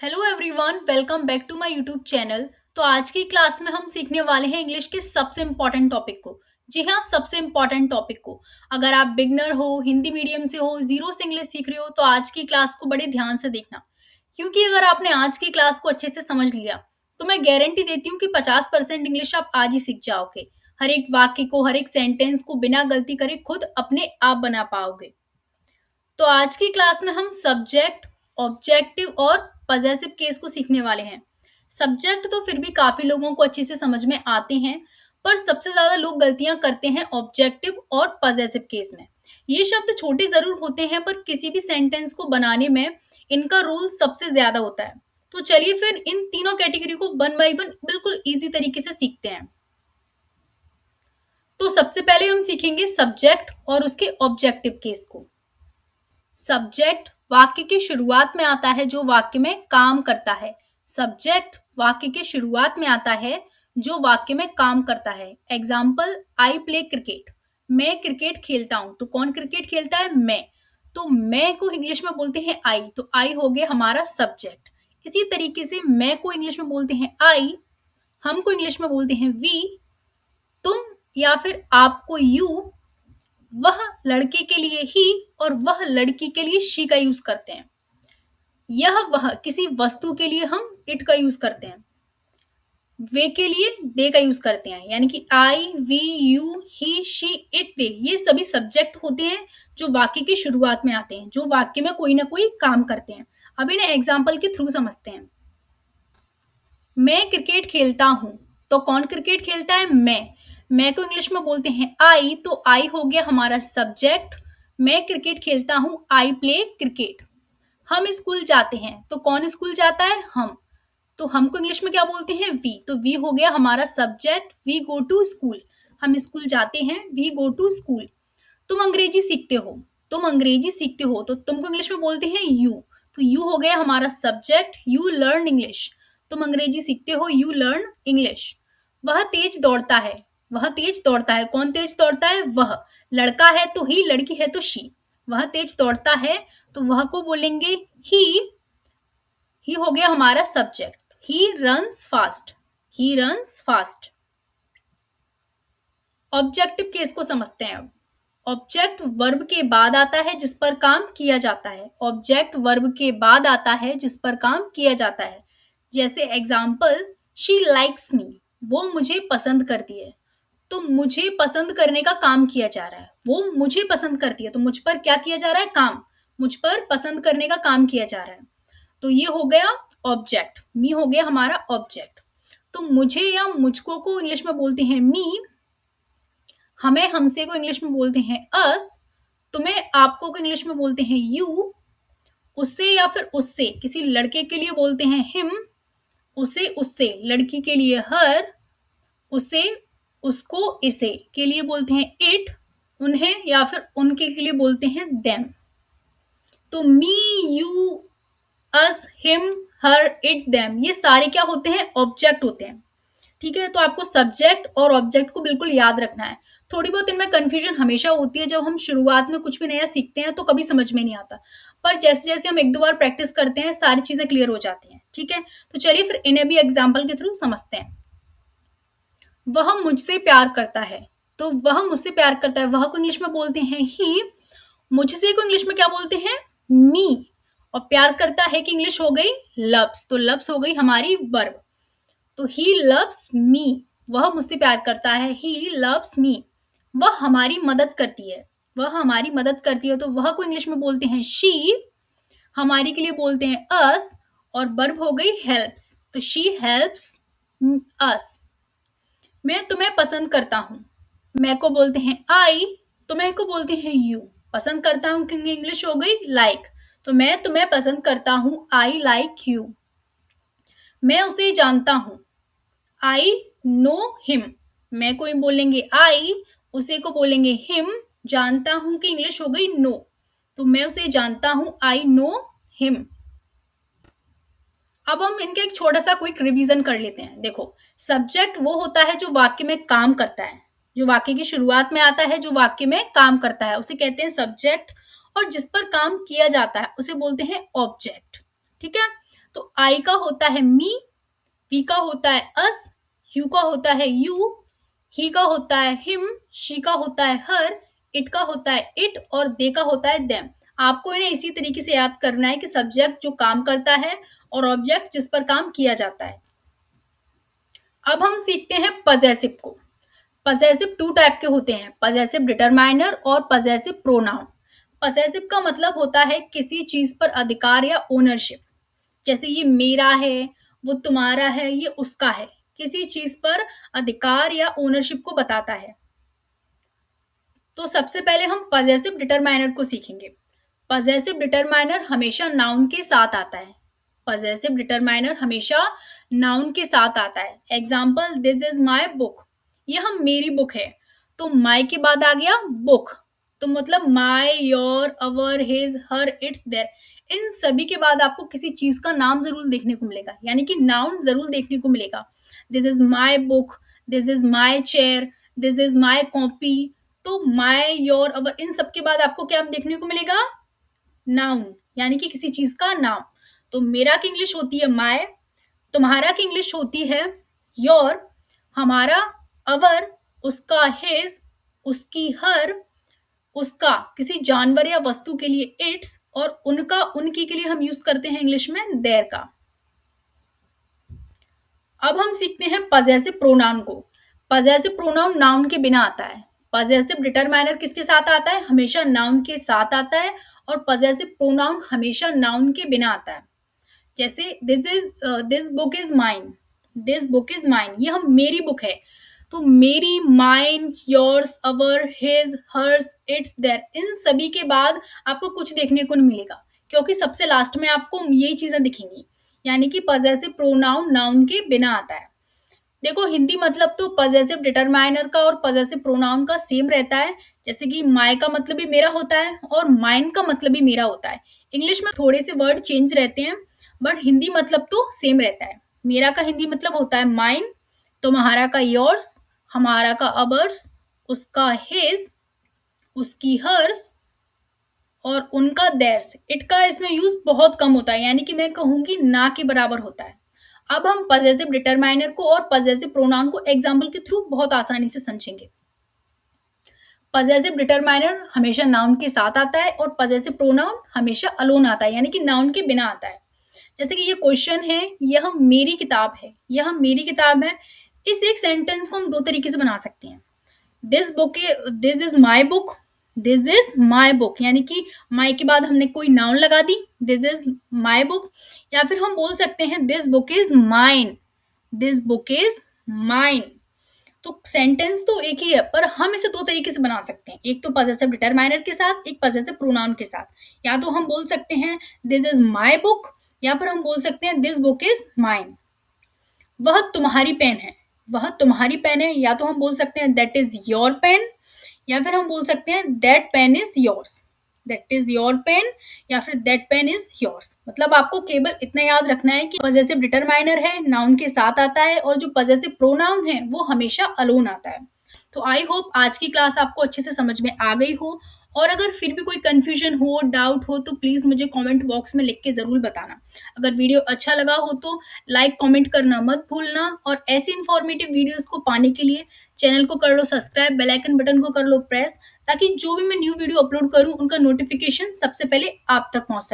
Hello everyone, welcome back to my YouTube channel. तो आज की क्लास में हम सीखने वाले हैं इंग्लिश के सबसे इम्पोर्टेंट टॉपिक को। जी हाँ, सबसे इम्पोर्टेंट टॉपिक को। अगर आप बिगनर हो, हिंदी मीडियम से हो, जीरो से इंग्लिश सीख रहे हो, तो आज की क्लास को बड़े ध्यान से देखना। क्योंकि अगर आपने आज की क्लास को अच्छे से समझ लिया तो मैं गारंटी देती हूँ कि 50% इंग्लिश आप आज ही सीख जाओगे। हर एक वाक्य को, हर एक सेंटेंस को बिना गलती करे खुद अपने आप बना पाओगे। तो आज की क्लास में हम सब्जेक्ट, ऑब्जेक्टिव और पजेसिव केस को सीखने वाले हैं। सब्जेक्ट तो फिर भी काफी लोगों को अच्छे से समझ में आते हैं, पर सबसे ज्यादा लोग गलतियां करते हैं ऑब्जेक्टिव और पजेसिव केस में। ये शब्द छोटे जरूर होते हैं, पर किसी भी सेंटेंस को बनाने में इनका रोल सबसे ज्यादा होता है। तो चलिए फिर इन तीनों कैटेगरी को वन बाय वन बिल्कुल इजी तरीके से सीखते हैं। तो सबसे पहले हम सीखेंगे सब्जेक्ट और उसके ऑब्जेक्टिव केस को। सब्जेक्ट वाक्य की शुरुआत में आता है जो वाक्य में काम करता है। सब्जेक्ट वाक्य के शुरुआत में आता है जो वाक्य में काम करता है। Example, I play cricket. मैं क्रिकेट खेलता हूं। तो कौन क्रिकेट खेलता है? मैं। तो मैं को इंग्लिश में बोलते हैं आई, तो आई हो गया हमारा सब्जेक्ट। इसी तरीके से मैं को इंग्लिश में बोलते हैं आई, हम को इंग्लिश में बोलते हैं वी, तुम या फिर आपको यू, वह लड़के के लिए ही और वह लड़की के लिए शी का यूज करते हैं। यह वह किसी वस्तु के लिए हम इट का यूज करते हैं। वे के लिए दे का यूज करते हैं, यानी कि I, we, you, he, she, it, they, ये सभी सब्जेक्ट होते हैं जो वाक्य की शुरुआत में आते हैं, जो वाक्य में कोई ना कोई काम करते हैं। अब इन्हें एग्जाम्पल के थ्रू समझते हैं। मैं क्रिकेट खेलता हूं। तो कौन क्रिकेट खेलता है? मैं को इंग्लिश में बोलते हैं आई, तो आई हो गया हमारा सब्जेक्ट। मैं क्रिकेट खेलता हूं, आई प्ले क्रिकेट। हम स्कूल जाते हैं। तो कौन स्कूल जाता है? हम। तो हमको इंग्लिश में क्या बोलते हैं? वी। तो वी हो गया हमारा subject, we go to school. हम स्कूल जाते हैं, वी गो टू स्कूल। तुम अंग्रेजी सीखते हो। तुम अंग्रेजी सीखते हो, तो तुमको इंग्लिश में बोलते हैं यू। तो यू हो गया हमारा सब्जेक्ट, यू लर्न इंग्लिश। तुम अंग्रेजी सीखते हो, यू लर्न इंग्लिश। वह तेज दौड़ता है। वह तेज दौड़ता है। कौन तेज दौड़ता है? वह। लड़का है तो ही, लड़की है तो शी। वह तेज दौड़ता है, तो वह को बोलेंगे ही। ही हो गया हमारा subject, he runs fast. He runs fast. Objective case को समझते हैं अब। ऑब्जेक्ट वर्ब के बाद आता है जिस पर काम किया जाता है। ऑब्जेक्ट वर्ब के बाद आता है जिस पर काम किया जाता है। जैसे एग्जाम्पल, शी लाइक्स मी। वो मुझे पसंद करती है। तो मुझे पसंद करने का काम किया जा रहा है। वो मुझे पसंद करती है, तो मुझ पर क्या किया जा रहा है? काम। मुझ पर पसंद करने का काम किया जा रहा है। तो ये हो गया ऑब्जेक्ट, मी हो गया हमारा ऑब्जेक्ट। तो मुझे या मुझको को इंग्लिश में बोलते हैं मी, हमें हमसे को इंग्लिश में बोलते हैं अस, तुम्हें आपको को इंग्लिश में बोलते हैं यू, उससे या फिर उससे किसी लड़के के लिए बोलते हैं हिम, उसे उससे लड़की के लिए हर, उसे उसको इसे के लिए बोलते हैं इट, उन्हें या फिर उनके के लिए बोलते हैं देम। तो me, you, us, him, her, it, them, ये सारे क्या होते हैं? ऑब्जेक्ट होते हैं। ठीक है, तो आपको सब्जेक्ट और ऑब्जेक्ट को बिल्कुल याद रखना है। थोड़ी बहुत इनमें कंफ्यूजन हमेशा होती है, जब हम शुरुआत में कुछ भी नया सीखते हैं तो कभी समझ में नहीं आता, पर जैसे जैसे हम एक दो बार प्रैक्टिस करते हैं सारी चीजें क्लियर हो जाती हैं। ठीक है, तो चलिए फिर इन्हें भी एग्जाम्पल के थ्रू समझते हैं। वह मुझसे प्यार करता है। तो वह मुझसे प्यार करता है, वह को इंग्लिश में बोलते हैं ही, मुझसे को इंग्लिश में क्या बोलते हैं? मी। और प्यार करता है की इंग्लिश हो गई लव्स, तो लव्स हो गई हमारी वर्ब। तो ही लव्स मी, वह मुझसे प्यार करता है, ही लव्स मी। वह हमारी मदद करती है। वह हमारी मदद करती है, तो वह को इंग्लिश में बोलते हैं शी, हमारी के लिए बोलते हैं अस, और वर्ब हो गई हेल्प्स, तो शी हेल्प्स अस। मैं तुम्हें पसंद करता हूँ। मैं को बोलते हैं आई, तुम्हें को बोलते हैं यू। पसंद करता हूँ की इंग्लिश हो गई लाइक, तो मैं तुम्हें पसंद करता हूँ, आई लाइक यू। मैं उसे जानता हूँ, आई नो हिम। मैं को बोलेंगे आई, उसे को बोलेंगे हिम, जानता हूं की इंग्लिश हो गई नो, तो मैं उसे जानता हूं, आई नो हिम। अब हम इनका एक छोटा सा क्विक रिवीजन कर लेते हैं। देखो, सब्जेक्ट वो होता है जो वाक्य में काम करता है, जो वाक्य की शुरुआत में आता है, जो वाक्य में काम करता है, उसे कहते हैं सब्जेक्ट। और जिस पर काम किया जाता है उसे बोलते हैं ऑब्जेक्ट। ठीक है, तो आई का होता है मी, वी का होता है अस, यू का होता है यू, ही का होता है हिम, शी का होता है हर, इट का होता है इट और दे का होता है देम। आपको इन्हें इसी तरीके से याद करना है कि सब्जेक्ट जो काम करता है और ऑब्जेक्ट जिस पर काम किया जाता है। अब हम सीखते हैं पजेसिव को। पजेसिव टू टाइप के होते हैं, पजेसिव डिटरमाइनर और पजेसिव प्रोनाउन। पजेसिव का मतलब होता है किसी चीज पर अधिकार या ओनरशिप, जैसे ये मेरा है, वो तुम्हारा है, ये उसका है। किसी चीज पर अधिकार या ओनरशिप को बताता है। तो सबसे पहले हम पजेसिव डिटरमाइनर को सीखेंगे। पजेसिव डिटरमाइनर हमेशा नाउन के साथ आता है। पजेसिव डिटरमाइनर हमेशा नाउन के साथ आता है। Example, this is my book, ये हम मेरी बुक है, तो माई के बाद आ गया बुक, तो मतलब my, your, our, his, her, its, their, इन सभी के बाद आपको किसी चीज का नाम जरूर देखने को मिलेगा, यानी कि नाउन जरूर देखने को मिलेगा। This is my book, this is my chair, this is my copy. तो माई, योर, अवर, इन सब के बाद आपको क्या देखने को मिलेगा? नाउन, यानी कि किसी चीज का नाम। तो मेरा की इंग्लिश होती है माय, तुम्हारा की इंग्लिश होती है योर, हमारा अवर, उसका हिज, उसकी हर, उसका किसी जानवर या वस्तु के लिए इट्स, और उनका, उनकी के लिए हम यूज करते हैं इंग्लिश में देयर का। अब हम सीखते हैं पजेसिव प्रोनाउन को। पजेसिव प्रोनाउन नाउन के बिना आता है। पजेसिव डिटरमाइनर किसके साथ आता है? हमेशा नाउन के साथ आता है। और पजेसिव प्रोनाउन हमेशा नाउन के बिना आता है। जैसे this book is mine, this book is mine, ये हम मेरी बुक है, तो मेरी, mine, yours, our, his, hers, its, their, इन सभी के बाद आपको कुछ देखने को नहीं मिलेगा, क्योंकि सबसे लास्ट में आपको यही चीजें दिखेंगी, यानी कि पजेसिव प्रोनाउन नाउन के बिना आता है। देखो, हिंदी मतलब तो पजेसिव डिटरमाइनर का और पजेसिव प्रोनाउन का सेम रहता है। जैसे कि माय का मतलब भी मेरा होता है और माइन का मतलब भी मेरा होता है। इंग्लिश में थोड़े से वर्ड चेंज रहते हैं, बट हिंदी मतलब तो सेम रहता है। मेरा का हिंदी मतलब होता है माइन, तुम्हारा का योर्स, हमारा का अवर्स, उसका हिज, उसकी हर्स और उनका देयर्स। इट का इसमें यूज बहुत कम होता है, यानी कि मैं कहूंगी ना के बराबर होता है। अब हम पजेसिव डिटरमाइनर को और पजेसिव प्रोनाउन को एग्जाम्पल के थ्रू बहुत आसानी से समझेंगे। पजेसिव डिटरमाइनर हमेशा नाउन के साथ आता है और पजेसिव प्रोनाउन हमेशा अलोन आता है, यानी कि नाउन के बिना आता है। जैसे कि ये क्वेश्चन है, यह मेरी किताब है, यह मेरी किताब है। इस एक सेंटेंस को हम दो तरीके से बना सकते हैं। This is my book, this is my book, यानी कि माई के बाद हमने कोई नाउन लगा दी, दिस इज माई बुक। या फिर हम बोल सकते हैं this book is mine, this book is mine. तो सेंटेंस तो एक ही है, पर हम इसे दो तरीके से बना सकते हैं, एक तो पजेसिव डिटरमाइनर के साथ, एक पजेसिव प्रोनाउन के साथ। या तो हम बोल सकते हैं दिस इज माई बुक, या फिर हम बोल सकते हैं दिस बुक इज माइन। वह तुम्हारी पेन है, वह तुम्हारी पेन है। या तो हम बोल सकते हैं दैट इज योर पेन, या फिर हम बोल सकते हैं that pen is yours, that is your pen, या फिर दैट पेन इज योर्स। मतलब आपको केवल इतना याद रखना है कि पजेसिव डिटरमाइनर है, नाउन के साथ आता है, और जो पजेसिव प्रोनाउन है वो हमेशा अलोन आता है। तो आई होप आज की क्लास आपको अच्छे से समझ में आ गई हो, और अगर फिर भी कोई कंफ्यूजन हो, डाउट हो, तो प्लीज़ मुझे कमेंट बॉक्स में लिख के ज़रूर बताना। अगर वीडियो अच्छा लगा हो तो लाइक कमेंट करना मत भूलना, और ऐसी इन्फॉर्मेटिव वीडियोस को पाने के लिए चैनल को कर लो सब्सक्राइब, बेल आइकन बटन को कर लो प्रेस, ताकि जो भी मैं न्यू वीडियो अपलोड करूं उनका नोटिफिकेशन सबसे पहले आप तक पहुंच सके।